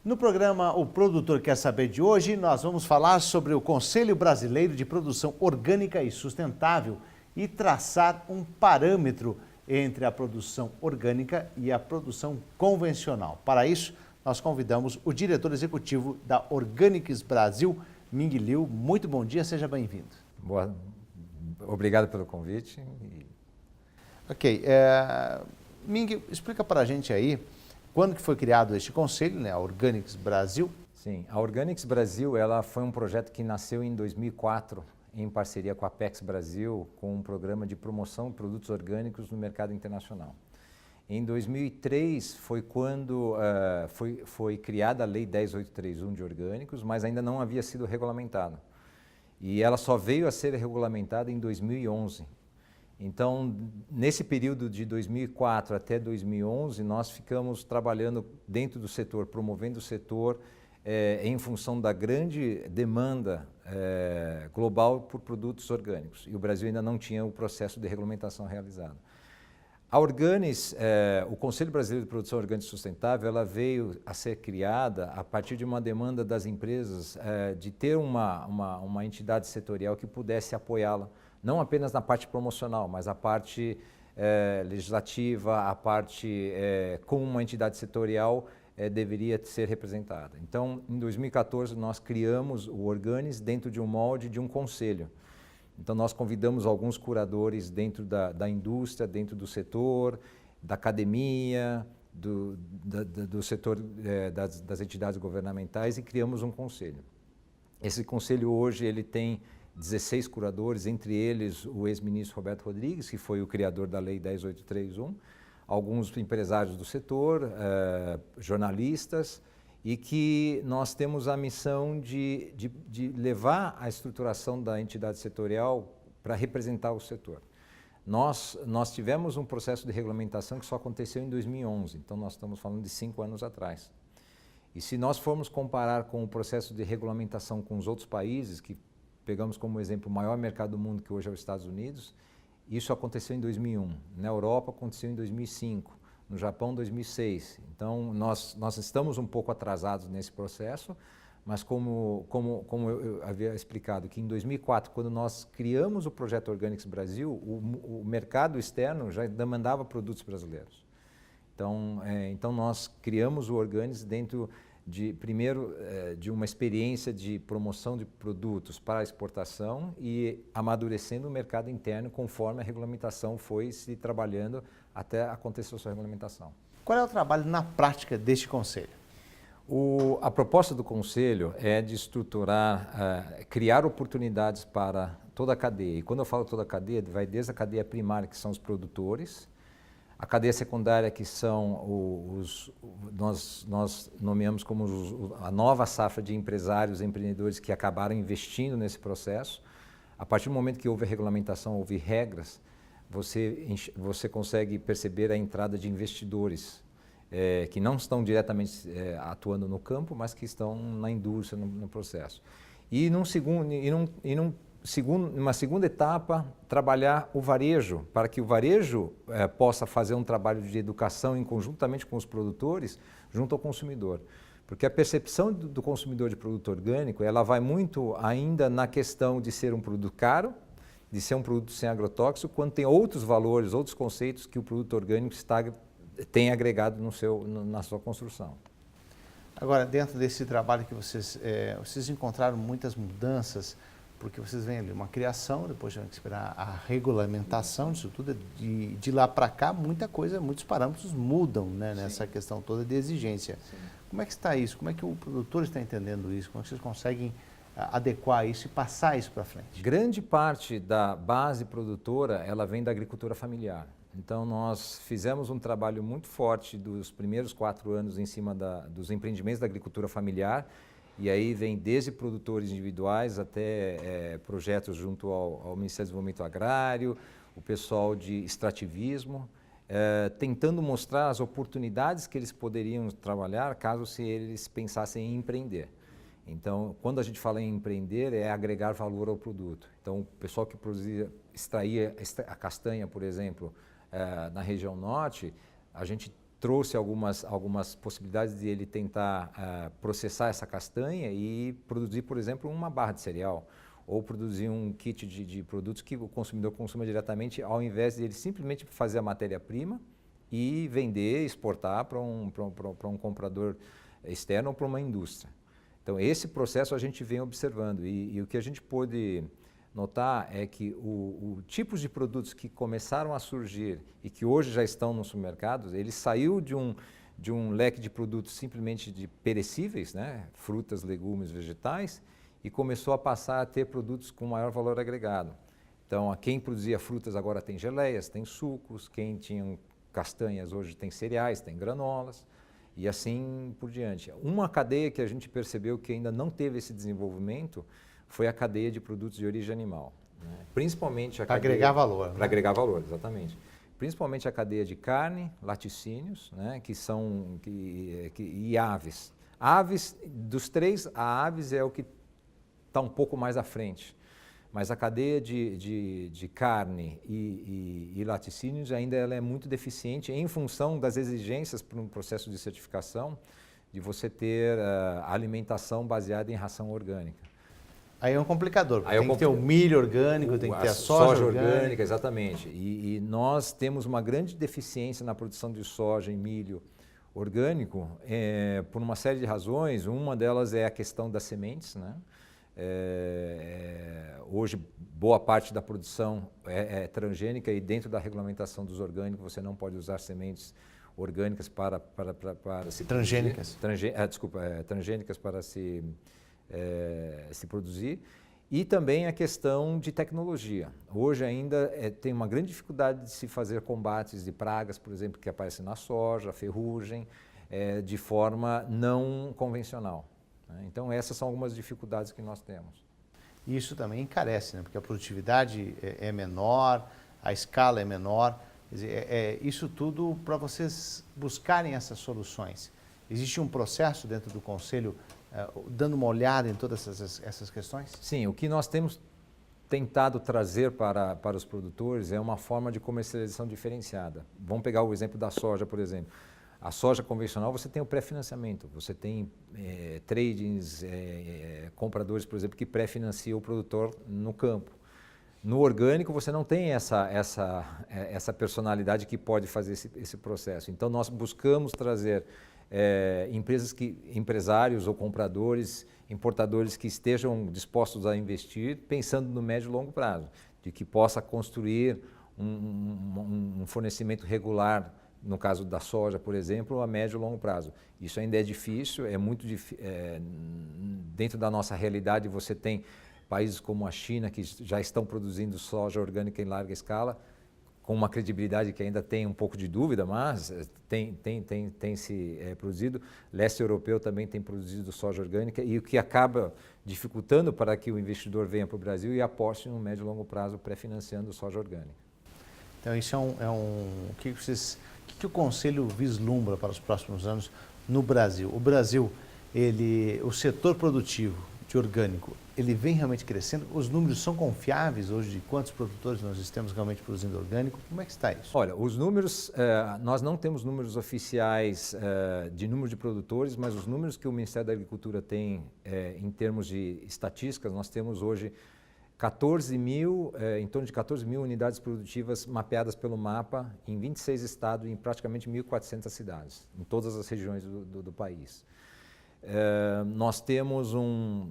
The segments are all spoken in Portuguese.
No programa O Produtor Quer Saber de hoje, nós vamos falar sobre o Conselho Brasileiro de Produção Orgânica e Sustentável e traçar um parâmetro entre a produção orgânica e a produção convencional. Para isso, nós convidamos o diretor executivo da Organics Brasil, Ming Liu. Muito bom dia, seja bem-vindo. Obrigado pelo convite. Ok, Ming, explica para a gente aí quando que foi criado este conselho, né, a Organics Brasil. Sim, a Organics Brasil ela foi um projeto que nasceu em 2004 em parceria com a Apex Brasil, com um programa de promoção de produtos orgânicos no mercado internacional. Em 2003 foi quando foi criada a Lei 10.831 de orgânicos, mas ainda não havia sido regulamentada. E ela só veio a ser regulamentada em 2011. Então, nesse período de 2004 até 2011, nós ficamos trabalhando dentro do setor, promovendo o setor em função da grande demanda global por produtos orgânicos. E o Brasil ainda não tinha o processo de regulamentação realizado. A Organics, o Conselho Brasileiro de Produção Orgânica e Sustentável, ela veio a ser criada a partir de uma demanda das empresas de ter uma entidade setorial que pudesse apoiá-la, não apenas na parte promocional, mas a parte legislativa, a parte como uma entidade setorial deveria ser representada. Então, em 2014, nós criamos o Organics dentro de um molde de um conselho. Então, nós convidamos alguns curadores dentro da indústria, dentro do setor, da academia, do setor das entidades governamentais e criamos um conselho. Esse conselho hoje ele tem 16 curadores, entre eles o ex-ministro Roberto Rodrigues, que foi o criador da Lei 10.831, alguns empresários do setor, jornalistas, e que nós temos a missão de levar a estruturação da entidade setorial para representar o setor. Nós tivemos um processo de regulamentação que só aconteceu em 2011, então nós estamos falando de 5 anos atrás. E se nós formos comparar com o processo de regulamentação com os outros países, que pegamos como exemplo o maior mercado do mundo, que hoje é os Estados Unidos, isso aconteceu em 2001. Na Europa aconteceu em 2005. No Japão, 2006. Então, nós estamos um pouco atrasados nesse processo, mas como eu havia explicado, que em 2004, quando nós criamos o Projeto Organics Brasil, o mercado externo já demandava produtos brasileiros. Então nós criamos o Organics dentro primeiro, de uma experiência de promoção de produtos para exportação e amadurecendo o mercado interno conforme a regulamentação foi se trabalhando até acontecer a sua regulamentação. Qual é o trabalho na prática deste conselho? A proposta do conselho é de estruturar, criar oportunidades para toda a cadeia. E quando eu falo toda a cadeia, vai desde a cadeia primária, que são os produtores, a cadeia secundária, que são nós nomeamos como a nova safra de empresários e empreendedores que acabaram investindo nesse processo. A partir do momento que houve a regulamentação, houve regras, você consegue perceber a entrada de investidores que não estão diretamente atuando no campo, mas que estão na indústria, no processo. E numa segunda etapa, trabalhar o varejo, para que o varejo possa fazer um trabalho de educação conjuntamente com os produtores, junto ao consumidor. Porque a percepção do consumidor de produto orgânico, ela vai muito ainda na questão de ser um produto caro, de ser um produto sem agrotóxico, quando tem outros valores, outros conceitos que o produto orgânico tem agregado na sua construção. Agora, dentro desse trabalho que vocês encontraram muitas mudanças, porque vocês vêm ali uma criação, depois vão esperar a regulamentação disso tudo, de lá para cá muita coisa, muitos parâmetros mudam, né, nessa questão toda de exigência. Sim. Como é que está isso? Como é que o produtor está entendendo isso? Como é que vocês conseguem adequar isso e passar isso para frente? Grande parte da base produtora, ela vem da agricultura familiar. Então, nós fizemos um trabalho muito forte dos primeiros 4 anos em cima dos empreendimentos da agricultura familiar, e aí vem desde produtores individuais até projetos junto ao Ministério do Desenvolvimento Agrário, o pessoal de extrativismo, tentando mostrar as oportunidades que eles poderiam trabalhar caso eles pensassem em empreender. Então, quando a gente fala em empreender, é agregar valor ao produto. Então, o pessoal que extraía a castanha, por exemplo, na região norte, a gente trouxe algumas possibilidades de ele tentar processar essa castanha e produzir, por exemplo, uma barra de cereal, ou produzir um kit de produtos que o consumidor consuma diretamente, ao invés de ele simplesmente fazer a matéria-prima e vender, exportar para um comprador externo ou para uma indústria. Então, esse processo a gente vem observando e o que a gente pôde notar é que o tipos de produtos que começaram a surgir e que hoje já estão nos supermercados, ele saiu de um leque de produtos simplesmente de perecíveis, né? Frutas, legumes, vegetais, e começou a passar a ter produtos com maior valor agregado. Então, quem produzia frutas agora tem geleias, tem sucos, quem tinha castanhas hoje tem cereais, tem granolas, e assim por diante. Uma cadeia que a gente percebeu que ainda não teve esse desenvolvimento foi a cadeia de produtos de origem animal. Né? Principalmente a Para cadeia... agregar valor. Para agregar valor, exatamente. Principalmente a cadeia de carne, laticínios, né? E aves. Aves, dos três, a aves é o que está um pouco mais à frente. Mas a cadeia de carne e laticínios ainda ela é muito deficiente em função das exigências para um processo de certificação de você ter alimentação baseada em ração orgânica. Aí é um complicador, tem que ter o milho orgânico, tem que ter a soja orgânica. Exatamente. E nós temos uma grande deficiência na produção de soja e milho orgânico por uma série de razões. Uma delas é a questão das sementes, né? Hoje, boa parte da produção é transgênica e dentro da regulamentação dos orgânicos você não pode usar sementes orgânicas para se transgênicas. Transgênicas para se produzir. E também a questão de tecnologia. Hoje ainda tem uma grande dificuldade de se fazer combates de pragas, por exemplo, que aparecem na soja, ferrugem, de forma não convencional. Então, essas são algumas dificuldades que nós temos. Isso também encarece, né? Porque a produtividade é menor, a escala é menor. Quer dizer, isso tudo para vocês buscarem essas soluções. Existe um processo dentro do Conselho dando uma olhada em todas essas questões? Sim, o que nós temos tentado trazer para os produtores é uma forma de comercialização diferenciada. Vamos pegar o exemplo da soja, por exemplo. A soja convencional você tem o pré-financiamento, você tem tradings, compradores, por exemplo, que pré-financiam o produtor no campo. No orgânico você não tem essa personalidade que pode fazer esse processo. Então nós buscamos trazer empresários ou compradores, importadores que estejam dispostos a investir pensando no médio e longo prazo, de que possa construir um fornecimento regular, no caso da soja, por exemplo, a médio e longo prazo. Isso ainda é difícil, é muito difícil. Dentro da nossa realidade, você tem países como a China, que já estão produzindo soja orgânica em larga escala, com uma credibilidade que ainda tem um pouco de dúvida, mas tem se produzido. Leste europeu também tem produzido soja orgânica, e o que acaba dificultando para que o investidor venha para o Brasil e aposte no médio e longo prazo pré-financiando soja orgânica. Então, isso o que o Conselho vislumbra para os próximos anos no Brasil? O Brasil, o setor produtivo de orgânico, ele vem realmente crescendo? Os números são confiáveis hoje de quantos produtores nós estamos realmente produzindo orgânico? Como é que está isso? Olha, os números, nós não temos números oficiais de número de produtores, mas os números que o Ministério da Agricultura tem em termos de estatísticas, nós temos hoje em torno de 14 mil unidades produtivas mapeadas pelo mapa em 26 estados e em praticamente 1.400 cidades, em todas as regiões do país. Nós temos um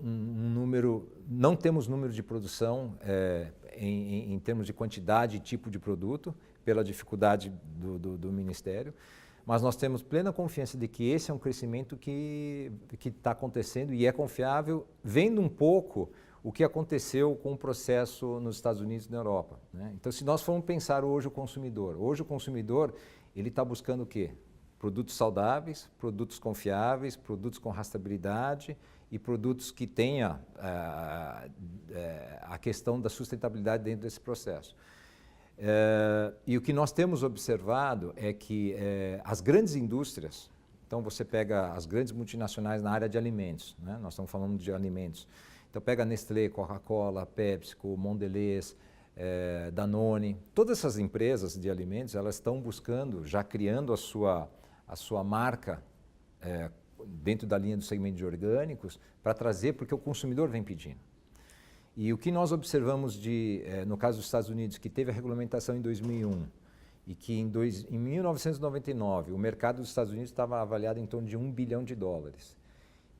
número, não temos número de produção em termos de quantidade e tipo de produto, pela dificuldade do Ministério, mas nós temos plena confiança de que esse é um crescimento que está acontecendo e é confiável, vendo um pouco o que aconteceu com o processo nos Estados Unidos e na Europa. Né? Então, se nós formos pensar hoje o consumidor ele está buscando o quê? Produtos saudáveis, produtos confiáveis, produtos com rastreabilidade e produtos que tenham a questão da sustentabilidade dentro desse processo. E o que nós temos observado é que as grandes indústrias, então você pega as grandes multinacionais na área de alimentos, né? Nós estamos falando de alimentos, então pega Nestlé, Coca-Cola, PepsiCo, Mondelez, Danone, todas essas empresas de alimentos, elas estão buscando, já criando a sua marca dentro da linha do segmento de orgânicos, para trazer, porque o consumidor vem pedindo. E o que nós observamos no caso dos Estados Unidos, que teve a regulamentação em 2001, e que em 1999 o mercado dos Estados Unidos estava avaliado em torno de $1 bilhão.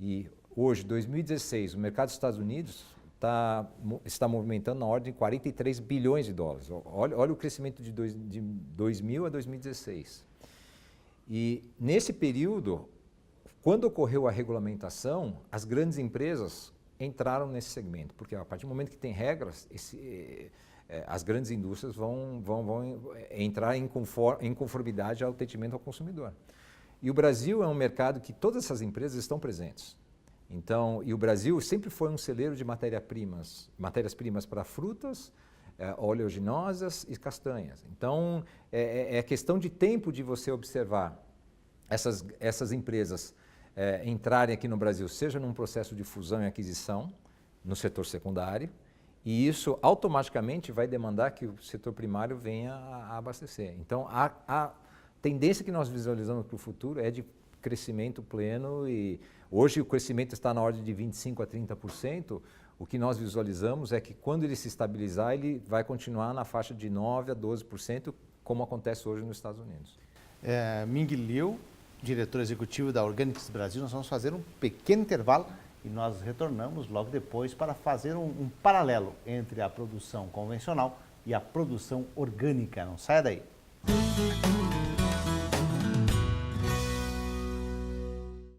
E hoje, 2016, o mercado dos Estados Unidos está movimentando na ordem de $43 bilhões. Olha o crescimento de 2000 a 2016. E nesse período, quando ocorreu a regulamentação, as grandes empresas entraram nesse segmento, porque a partir do momento que tem regras, as grandes indústrias vão entrar em conformidade ao atendimento ao consumidor. E o Brasil é um mercado que todas essas empresas estão presentes. Então, e o Brasil sempre foi um celeiro de matérias-primas para frutas, oleaginosas e castanhas. Então, é questão de tempo de você observar essas empresas entrarem aqui no Brasil, seja num processo de fusão e aquisição no setor secundário, e isso automaticamente vai demandar que o setor primário venha a abastecer. Então, a tendência que nós visualizamos para o futuro é de crescimento pleno, e hoje o crescimento está na ordem de 25% a 30%. O que nós visualizamos é que quando ele se estabilizar, ele vai continuar na faixa de 9% a 12%, como acontece hoje nos Estados Unidos. Ming Liu, diretor executivo da Organics Brasil, nós vamos fazer um pequeno intervalo e nós retornamos logo depois para fazer um paralelo entre a produção convencional e a produção orgânica. Não saia daí.